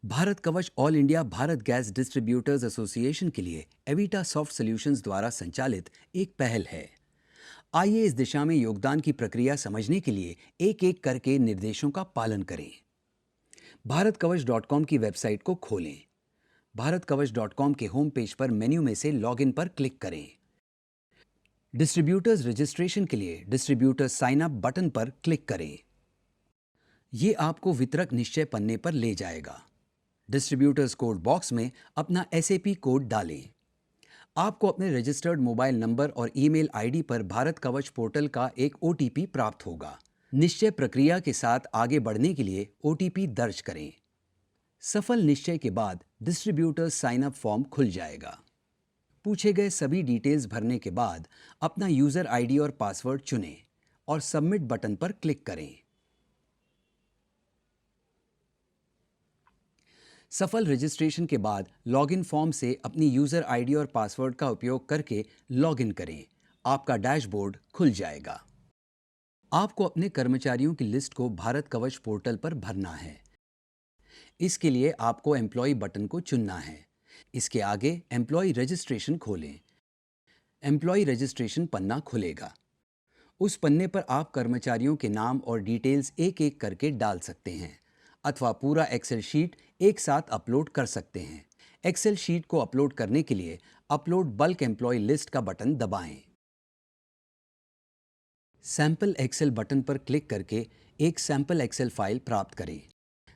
भारत कवच all India Bharat gas distributors association के लिए एविटा सॉफ्ट सॉल्यूशंस द्वारा संचालित एक पहल है। आइए इस दिशा में योगदान की प्रक्रिया समझने के लिए एक एक करके निर्देशों का पालन करें। भारत कवच डॉट कॉम की वेबसाइट को खोलें। भारत कवच डॉट कॉम के होम पेज पर मेन्यू में से लॉगिन पर क्लिक करें। डिस्ट्रीब्यूटर्स रजिस्ट्रेशन के लिए डिस्ट्रीब्यूटर्स साइन अप बटन पर क्लिक करें। ये आपको वितरक निश्चय पन्ने पर ले जाएगा। डिस्ट्रीब्यूटर्स कोड बॉक्स में अपना एसएपी कोड डालें। आपको अपने रजिस्टर्ड मोबाइल नंबर और ईमेल आईडी पर भारत कवच पोर्टल का एक ओटीपी प्राप्त होगा। निश्चय प्रक्रिया के साथ आगे बढ़ने के लिए ओटीपी दर्ज करें। सफल निश्चय के बाद डिस्ट्रीब्यूटर्स साइन अप फॉर्म खुल जाएगा। पूछे गए सभी डिटेल्स भरने के बाद अपना यूजर आईडी और पासवर्ड चुनें और सबमिट बटन पर क्लिक करें। सफल रजिस्ट्रेशन के बाद लॉगिन फॉर्म से अपनी यूजर आईडी और पासवर्ड का उपयोग करके लॉगिन करें। आपका डैशबोर्ड खुल जाएगा। आपको अपने कर्मचारियों की लिस्ट को भारत कवच पोर्टल पर भरना है। इसके लिए आपको एम्प्लॉय बटन को चुनना है। इसके आगे एम्प्लॉय रजिस्ट्रेशन खोलें। एम्प्लॉय रजिस्ट्रेशन पन्ना खुलेगा। उस पन्ने पर आप कर्मचारियों के नाम और डिटेल्स एक एक करके डाल सकते हैं अथवा पूरा एक्सेल शीट एक साथ अपलोड कर सकते हैं। एक्सेल शीट को अपलोड करने के लिए अपलोड बल्क एम्प्लॉय लिस्ट का बटन दबाएं। सैंपल एक्सेल बटन पर क्लिक करके एक सैंपल एक्सेल फाइल प्राप्त करें।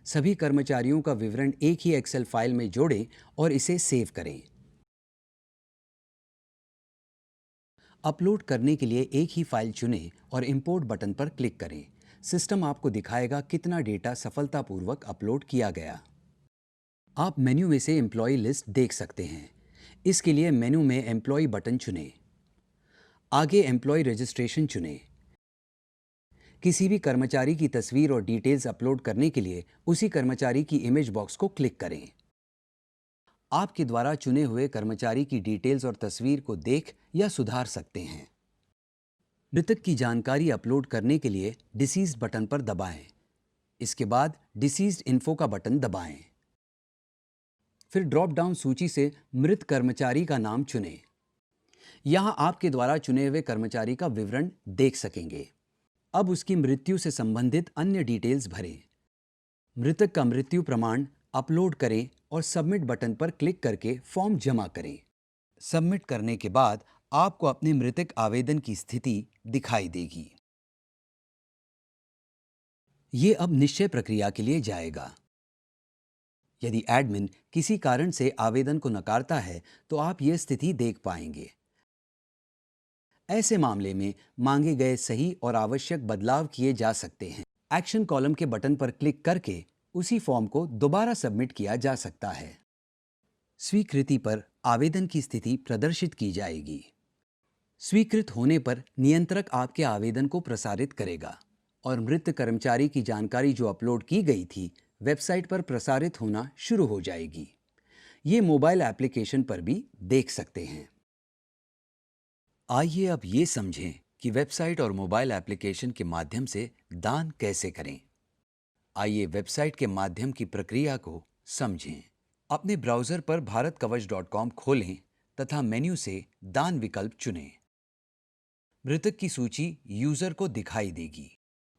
सभी कर्मचारियों का विवरण एक ही एक्सेल फाइल में जोड़ें और इसे सेव करें। अपलोड करने के लिए एक ही फाइल चुनें और इंपोर्ट बटन पर क्लिक करें। सिस्टम आपको दिखाएगा कितना डेटा सफलतापूर्वक अपलोड किया गया। आप मेन्यू में से एम्प्लॉय लिस्ट देख सकते हैं। इसके लिए मेन्यू में एम्प्लॉय बटन चुनें। आगे एम्प्लॉय रजिस्ट्रेशन चुनें। किसी भी कर्मचारी की तस्वीर और डिटेल्स अपलोड करने के लिए उसी कर्मचारी की इमेज बॉक्स को क्लिक करें। आपके द्वारा चुने हुए कर्मचारी की डिटेल्स और तस्वीर को देख या सुधार सकते हैं। मृतक की जानकारी अपलोड करने के लिए डिसीज्ड बटन पर दबाएं। इसके बाद डिसीज्ड इन्फो का बटन दबाएं। फिर ड्रॉप डाउन सूची से मृत कर्मचारी का नाम चुनें। यहां आपके द्वारा चुने हुए कर्मचारी का विवरण देख सकेंगे। अब उसकी मृत्यु से संबंधित अन्य डिटेल्स भरें। मृतक का मृत्यु प्रमाण अपलोड करें और सबमिट बटन पर क्लिक करके फॉर्म जमा करें। सबमिट करने के बाद आपको अपने मृतक आवेदन की स्थिति दिखाई देगी। ये अब निश्चय प्रक्रिया के लिए जाएगा। यदि एडमिन किसी कारण से आवेदन को नकारता है तो आप ये स्थिति देख पाएंगे। ऐसे मामले में मांगे गए सही और आवश्यक बदलाव किए जा सकते हैं। एक्शन कॉलम के बटन पर क्लिक करके उसी फॉर्म को दोबारा सबमिट किया जा सकता है। स्वीकृति पर आवेदन की स्थिति प्रदर्शित की जाएगी। स्वीकृत होने पर नियंत्रक आपके आवेदन को प्रसारित करेगा और मृत कर्मचारी की जानकारी जो अपलोड की गई थी वेबसाइट पर प्रसारित होना शुरू हो जाएगी। ये मोबाइल एप्लीकेशन पर भी देख सकते हैं। आइए अब ये समझें कि वेबसाइट और मोबाइल एप्लीकेशन के माध्यम से दान कैसे करें। आइए वेबसाइट के माध्यम की प्रक्रिया को समझें। अपने ब्राउज़र पर bharatkawaч.com खोलें तथा मेन्यू से दान विकल्प चुनें। मृतक की सूची यूज़र को दिखाई देगी।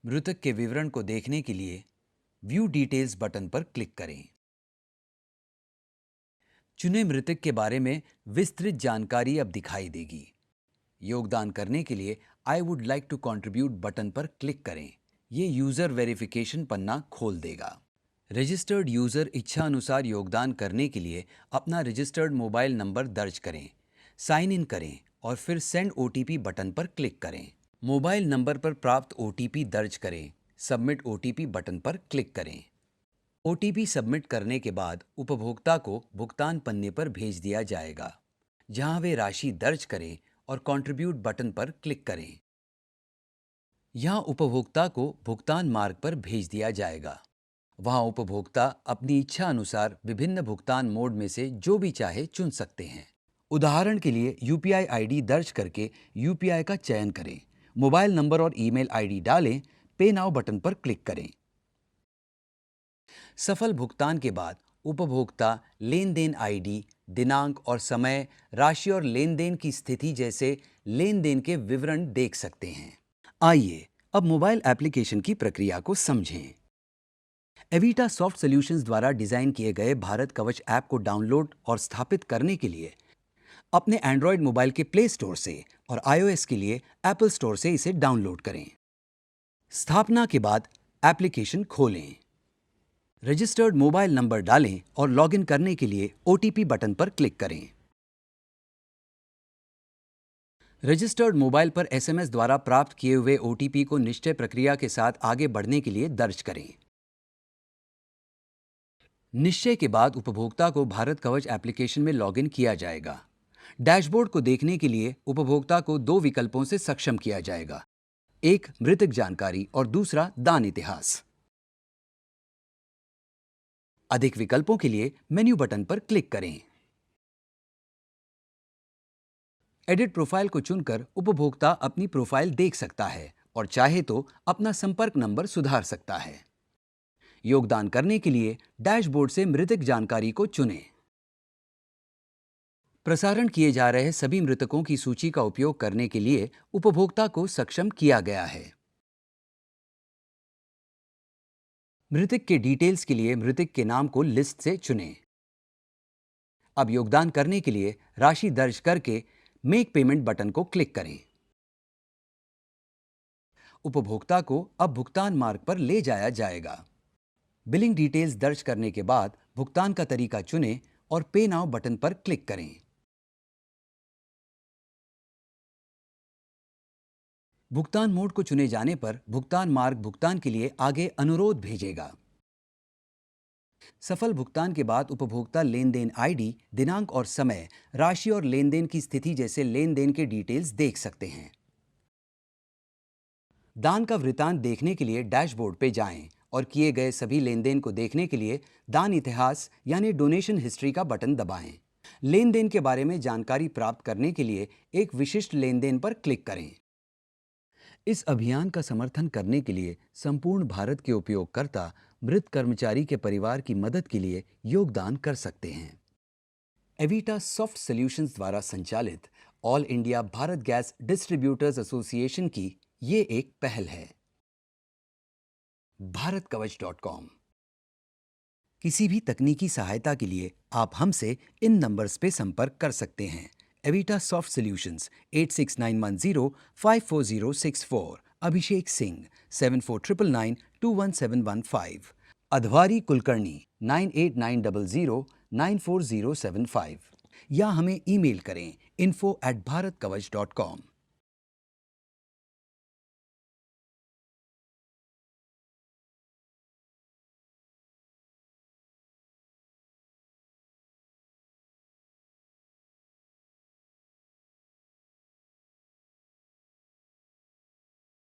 मृतक के विवरण को देखने के लिए व्यू डिटेल्स बटन पर क्लिक करें। चुने मृतक के बारे में विस्तृत जानकारी अब दिखाई देगी। योगदान करने के लिए I would like to contribute button पर क्लिक करें। ये यूज़र वेरिफिकेशन पन्ना खोल देगा। रजिस्टर्ड यूज़र इच्छा अनुसार योगदान करने के लिए अपना रजिस्टर्ड मोबाइल नंबर दर्ज करें, साइन इन करें और फिर सेंड ओटीपी बटन पर क्लिक करें। मोबाइल नंबर पर प्राप्त ओटीपी दर्ज करें। सबमिट ओटीपी बटन पर क्लिक करें। ओटीपी सबमिट करने के बाद उपभोक्ता को भुगतान पन्ने पर भेज दिया जाएगा, जहां वे राशि दर्ज करें और कंट्रीब्यूट बटन पर क्लिक करें। यहां उपभोक्ता को भुगतान मार्ग पर भेज दिया जाएगा। वहां उपभोक्ता अपनी इच्छा अनुसार विभिन्न भुगतान मोड में से जो भी चाहे चुन सकते हैं। उदाहरण के लिए यूपीआई आईडी दर्ज करके यूपीआई का चयन करें। मोबाइल नंबर और ईमेल आईडी डालें। पे नाउ बटन पर क्लिक करें। सफल भुगतान के बाद उपभोक्ता लेन देन आईडी, दिनांक और समय, राशि और लेन देन की स्थिति जैसे लेन देन के विवरण देख सकते हैं। आइए अब मोबाइल एप्लीकेशन की प्रक्रिया को समझें। एविटा सॉफ्ट सॉल्यूशंस द्वारा डिजाइन किए गए भारत कवच ऐप को डाउनलोड और स्थापित करने के लिए अपने एंड्रॉयड मोबाइल के प्ले स्टोर से और iOS के लिए एप्पल स्टोर से इसे डाउनलोड करें। स्थापना के बाद एप्लीकेशन खोलें। रजिस्टर्ड मोबाइल नंबर डालें और लॉगिन करने के लिए OTP बटन पर क्लिक करें। रजिस्टर्ड मोबाइल पर SMS द्वारा प्राप्त किए हुए OTP को निश्चय प्रक्रिया के साथ आगे बढ़ने के लिए दर्ज करें। निश्चय के बाद उपभोक्ता को भारत कवच एप्लीकेशन में लॉगिन किया जाएगा। डैशबोर्ड को देखने के लिए उपभोक्ता को दो विकल्पों से सक्षम किया जाएगा, एक मृतक जानकारी और दूसरा दान इतिहास। अधिक विकल्पों के लिए मेन्यू बटन पर क्लिक करें। एडिट प्रोफाइल को चुनकर उपभोक्ता अपनी प्रोफाइल देख सकता है और चाहे तो अपना संपर्क नंबर सुधार सकता है। योगदान करने के लिए डैशबोर्ड से मृतक जानकारी को चुनें। प्रसारण किए जा रहे सभी मृतकों की सूची का उपयोग करने के लिए उपभोक्ता को सक्षम किया गया है। मृतक के डिटेल्स के लिए मृतक के नाम को लिस्ट से चुनें। अब योगदान करने के लिए राशि दर्ज करके मेक पेमेंट बटन को क्लिक करें। उपभोक्ता को अब भुगतान मार्ग पर ले जाया जाएगा। बिलिंग डिटेल्स दर्ज करने के बाद भुगतान का तरीका चुनें और पे नाउ बटन पर क्लिक करें। भुगतान मोड को चुने जाने पर भुगतान मार्ग भुगतान के लिए आगे अनुरोध भेजेगा। सफल भुगतान के बाद उपभोक्ता लेन देन आईडी, दिनांक और समय, राशि और लेन देन की स्थिति जैसे लेन देन के डिटेल्स देख सकते हैं। दान का वृतांत देखने के लिए डैशबोर्ड पे जाएं और किए गए सभी लेन देन को देखने के लिए दान इतिहास यानी डोनेशन हिस्ट्री का बटन दबाएं। लेन देन के बारे में जानकारी प्राप्त करने के लिए एक विशिष्ट लेन देन पर क्लिक करें। इस अभियान का समर्थन करने के लिए संपूर्ण भारत के उपयोगकर्ता मृत कर्मचारी के परिवार की मदद के लिए योगदान कर सकते हैं। एविटा सॉफ्ट सॉल्यूशंस द्वारा संचालित all India Bharat gas distributors association की ये एक पहल है। bharatkavach.com। किसी भी तकनीकी सहायता के लिए आप हमसे इन नंबर्स पे संपर्क कर सकते हैं। एविटा सॉफ्ट सॉल्यूशंस 8691054064, अभिषेक सिंह 7499921715, अधवारी कुलकर्णी 9890094075 या हमें ईमेल करें info@bharatkavach.com।